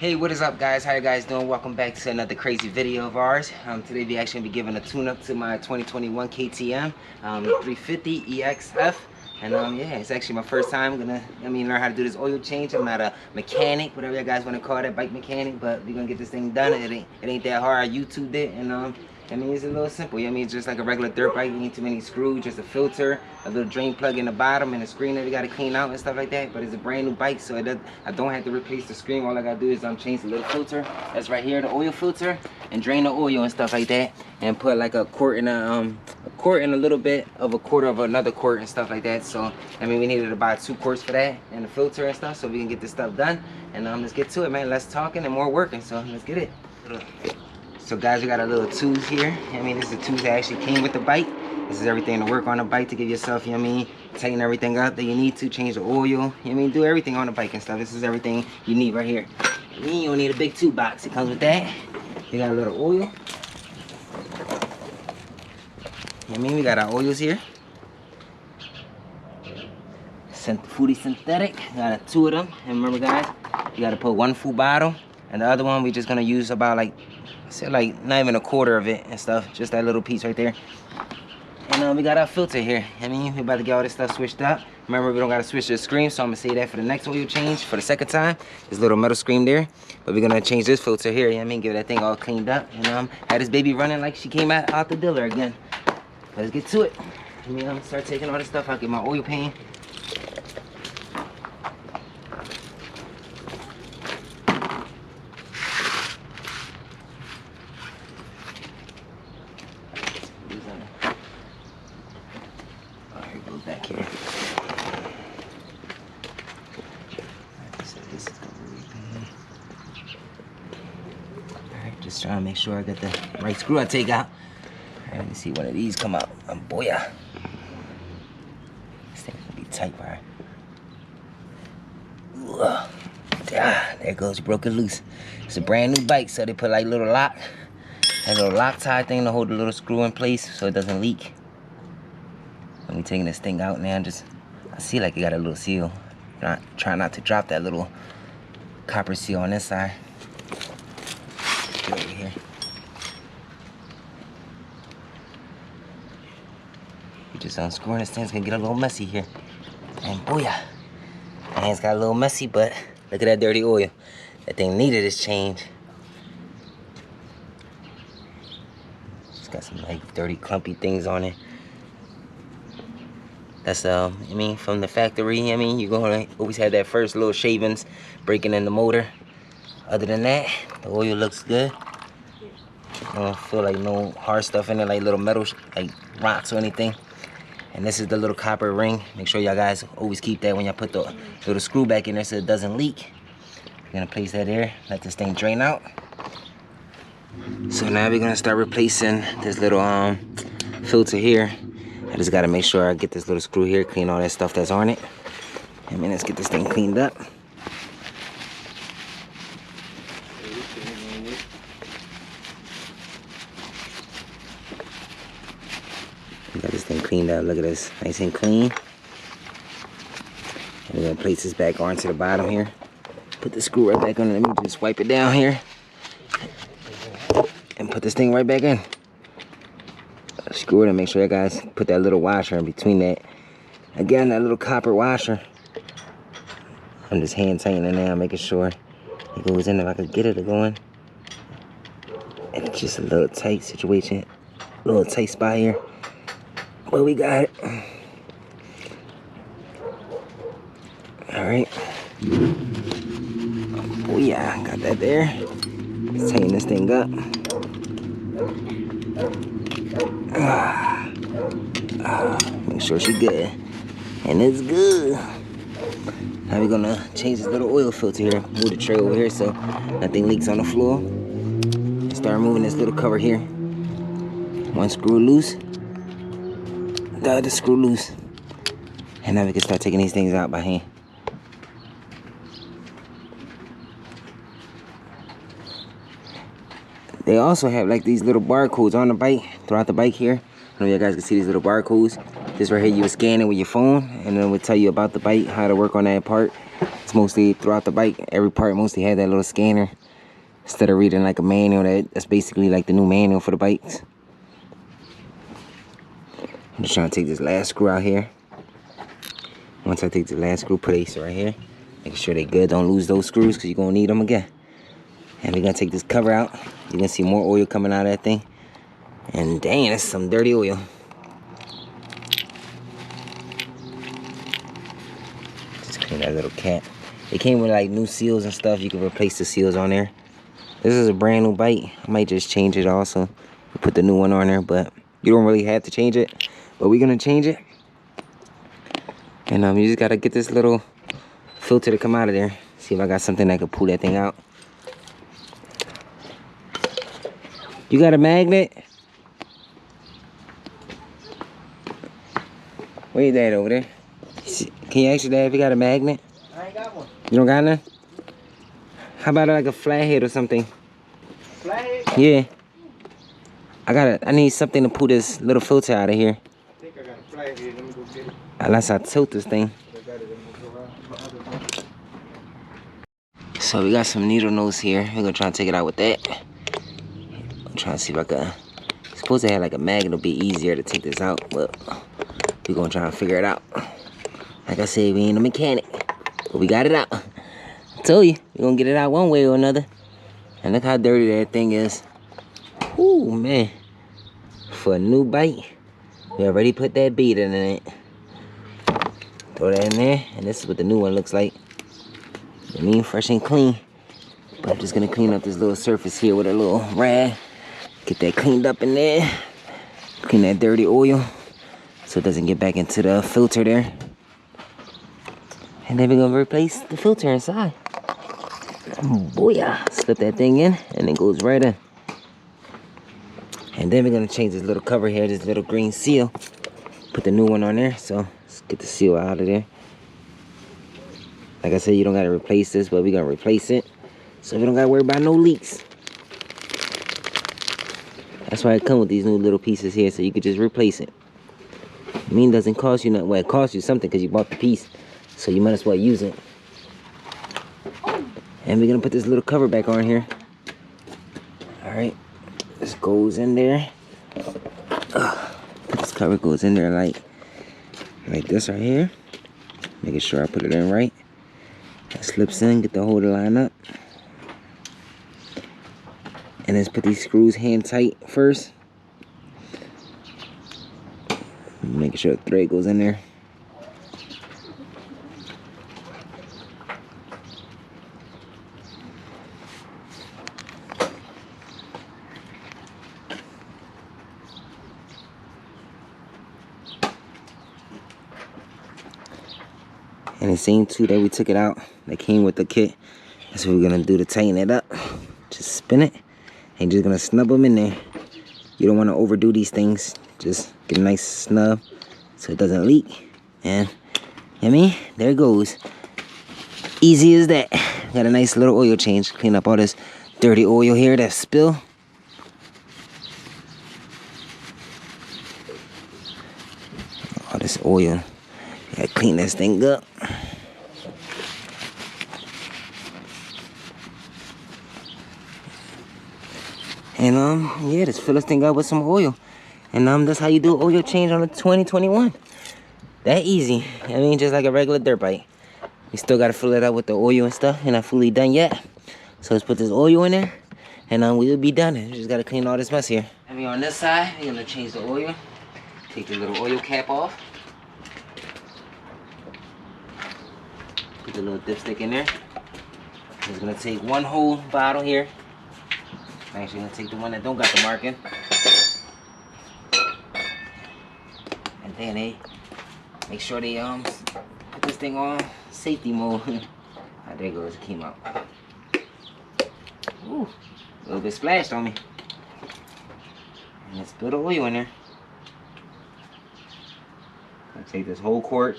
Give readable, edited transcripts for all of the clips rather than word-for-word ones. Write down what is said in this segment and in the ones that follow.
Hey, what is up, guys? How you guys doing? Welcome back to another crazy video of ours. Today we actually be giving a tune-up to my 2021 KTM 350 EXC-F. And yeah, it's actually my first time gonna learn how to do this oil change. I'm not a mechanic, whatever you guys want to call that, bike mechanic, but we're gonna get this thing done. It ain't that hard. I YouTubed it, and it's a little simple. It's just like a regular dirt bike. You need too many screws, just a filter, a little drain plug in the bottom, and a screen that we gotta clean out and stuff like that. But it's a brand new bike, so I don't have to replace the screen. All I gotta do is change the little filter that's right here, the oil filter, and drain the oil and stuff like that, and put like a quart and a little bit of a quarter of another quart and stuff like that. So we needed to buy 2 quarts for that and the filter and stuff, so we can get this stuff done. And let's get to it, man. Less talking and more working. So let's get it. So guys, we got our little tools here. This is the tools that actually came with the bike. This is everything to work on the bike to give yourself, tighten everything up that you need to, change the oil, do everything on the bike and stuff. This is everything you need right here. You don't need a big toolbox. It comes with that. You got a little oil. We got our oils here. Fully synthetic. Got 2 of them. And remember, guys, you got to put 1 full bottle, and the other one we just gonna use about like not even a quarter of it and stuff, just that little piece right there. And we got our filter here. We about to get all this stuff switched up. Remember, we don't gotta switch the screen, so I'm gonna save that for the next oil change for the second time. This little metal screen there, but we're gonna change this filter here. Give that thing all cleaned up, and had this baby running like she came out the dealer again. Let's get to it. I'm gonna start taking all this stuff out, get my oil pan. Back here. Alright, just trying to make sure I got the right screw I take out. Alright, let me see one of these come out. Boy, yeah. This thing's gonna be tight, right? There it goes, you broke it loose. It's a brand new bike, so they put like little lock, that little Loctite thing to hold the little screw in place so it doesn't leak. I'm taking this thing out now. I see like it got a little seal. Try not to drop that little copper seal on this side. Get over here. You just unscrewing this thing's gonna get a little messy here. And booyah. My hands got a little messy, but look at that dirty oil. That thing needed its change. It's got some like dirty clumpy things on it. That's from the factory. You're gonna always have that first little shavings breaking in the motor. Other than that, the oil looks good. I don't feel like no hard stuff in it, like little metal, like rocks or anything. And this is the little copper ring. Make sure y'all guys always keep that when y'all put the little screw back in there so it doesn't leak. You're gonna place that there, let this thing drain out. So now we're gonna start replacing this little filter here. I just gotta make sure I get this little screw here, clean all that stuff that's on it. Let's get this thing cleaned up. We got this thing cleaned up. Look at this, nice and clean. And we're gonna place this back onto the bottom here. Put the screw right back on. Let me just wipe it down here and put this thing right back in. Screw it and make sure you guys put that little washer in between that. Again, that little copper washer. I'm just hand tightening now, making sure it goes in if I could get it to go in. And it's just a little tight situation, a little tight spot here. But we got it. All right. Oh yeah, got that there. Let's tighten this thing up. Make sure she's good. And it's good. Now we're gonna change this little oil filter here. Move the tray over here so nothing leaks on the floor. And start moving this little cover here. 1 screw loose. The other screw loose. And now we can start taking these things out by hand. They also have like these little barcodes on the bike, throughout the bike here. I don't know if you guys can see these little barcodes. This right here, you would scan it with your phone, and then it would tell you about the bike, how to work on that part. It's mostly throughout the bike. Every part mostly had that little scanner. Instead of reading like a manual, that's basically like the new manual for the bikes. I'm just trying to take this last screw out here. Once I take the last screw, put it right here. Making sure they good. Don't lose those screws because you're going to need them again. And we're going to take this cover out. You're going to see more oil coming out of that thing. And dang, that's some dirty oil. Just clean that little cap. It came with like new seals and stuff. You can replace the seals on there. This is a brand new bike. I might just change it also. Put the new one on there, but you don't really have to change it. But we're gonna change it. And you just gotta get this little filter to come out of there. See if I got something that could pull that thing out. You got a magnet? Where you at over there? Can you ask your dad if you got a magnet? I ain't got one. You don't got none? How about like a flathead or something? Flathead? Yeah. I need something to pull this little filter out of here. I think I got a flathead. Let me go get it. Unless I tilt this thing. So we got some needle nose here. We're gonna try to take it out with that. I'm trying to see if I can. It's supposed to have like a magnet. It'll be easier to take this out, but we're gonna try to figure it out. Like I said, we ain't a mechanic, but we got it out. I told you, we're gonna get it out one way or another. And look how dirty that thing is. Ooh, man. For a new bike, we already put that bead in it. Throw that in there, and this is what the new one looks like. I mean, fresh and clean. But I'm just gonna clean up this little surface here with a little rag. Get that cleaned up in there. Clean that dirty oil so it doesn't get back into the filter there. And then we're gonna replace the filter inside. Booyah! Slip that thing in, and it goes right in. And then we're gonna change this little cover here, this little green seal. Put the new one on there, so let's get the seal out of there. Like I said, you don't gotta replace this, but we're gonna replace it. So we don't gotta worry about no leaks. That's why it comes with these new little pieces here, so you could just replace it. I mean, it doesn't cost you nothing. Well, it costs you something because you bought the piece, so you might as well use it. And we're gonna put this little cover back on here. All right, this goes in there. This cover goes in there like this right here. Making sure I put it in right. That slips in, get the holder line up. And let's put these screws hand tight first. Making sure the thread goes in there. And the same two that we took it out, that came with the kit, that's what we're gonna do to tighten it up. Just spin it, and just gonna snub them in there. You don't wanna overdo these things. Just get a nice snub so it doesn't leak. And, I mean, there it goes. Easy as that. Got a nice little oil change. Clean up all this dirty oil here that spill. All this oil. Gotta clean this thing up. And yeah, just fill this thing up with some oil. And that's how you do an oil change on a 2021. That easy. I mean, just like a regular dirt bike. We still gotta fill it up with the oil and stuff. And not fully done yet. So let's put this oil in there, and we'll be done. We just gotta clean all this mess here. I mean, on this side, we're gonna change the oil. Take the little oil cap off. Put the little dipstick in there. I'm just gonna take one whole bottle here. I'm actually gonna take the one that don't got the marking. And then make sure they put this thing on safety mode. Ah, there it goes, it came out. Ooh, a little bit splashed on me. And let's put the oil in there. I'll take this whole quart.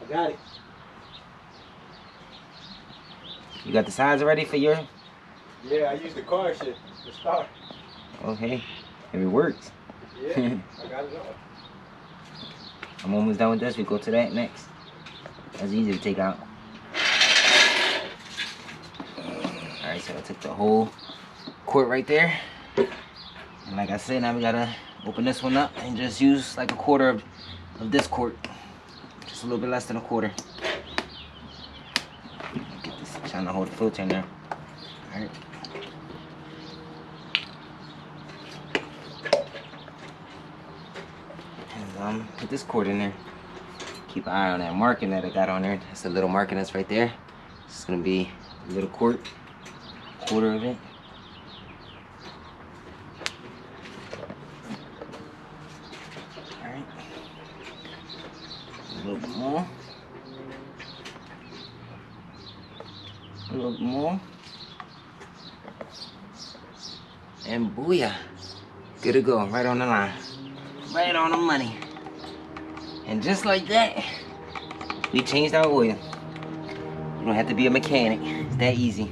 I got it. You got the sides already for your? Yeah, I used the car shit to start. Okay, if it works. Yeah. I got it all. I'm almost done with this. We go to that next. That's easy to take out. Alright, so I took the whole quart right there. And like I said, now we gotta open this one up and just use like a quarter of this quart. Just a little bit less than a quarter. Get this, trying to hold the filter in there. Alright. And put this quart in there. Keep an eye on that marking that I got on there. That's the little marking that's right there. It's gonna be a little quart, quarter of it. Alright. A little bit more. A little bit more. And booyah. Good to go, right on the line. Right on the money. And just like that, we changed our oil. You don't have to be a mechanic. It's that easy.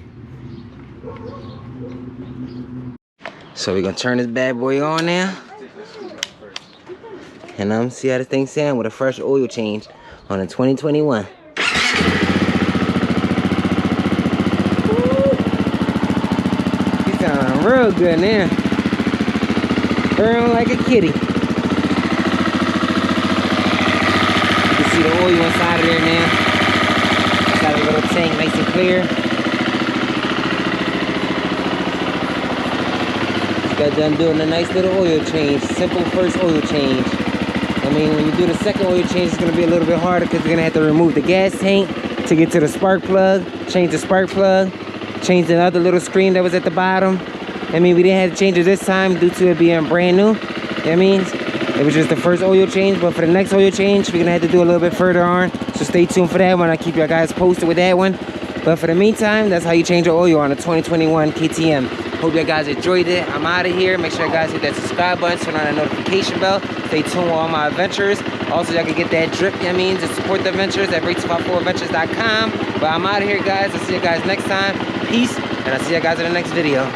So we're gonna turn this bad boy on now. And see how this thing sound with a fresh oil change on a 2021. He sound real good now. Burn like a kitty. See the oil inside of there now. Got a little tank nice and clear. Just got done doing a nice little oil change. Simple first oil change. I mean, when you do the second oil change, it's going to be a little bit harder because you're going to have to remove the gas tank to get to the spark plug, change the spark plug, change the other little screen that was at the bottom. I mean, we didn't have to change it this time due to it being brand new. That means it was just the first oil change, but for the next oil change, we're gonna have to do a little bit further on. So stay tuned for that one. I'll keep you guys posted with that one. But for the meantime, that's how you change your oil on a 2021 KTM. Hope you guys enjoyed it. I'm out of here. Make sure you guys hit that subscribe button, turn on that notification bell. Stay tuned with all my adventures. Also, y'all can get that drip, to support the adventures at break254adventures.com. But I'm out of here, guys. I'll see you guys next time. Peace, and I'll see you guys in the next video.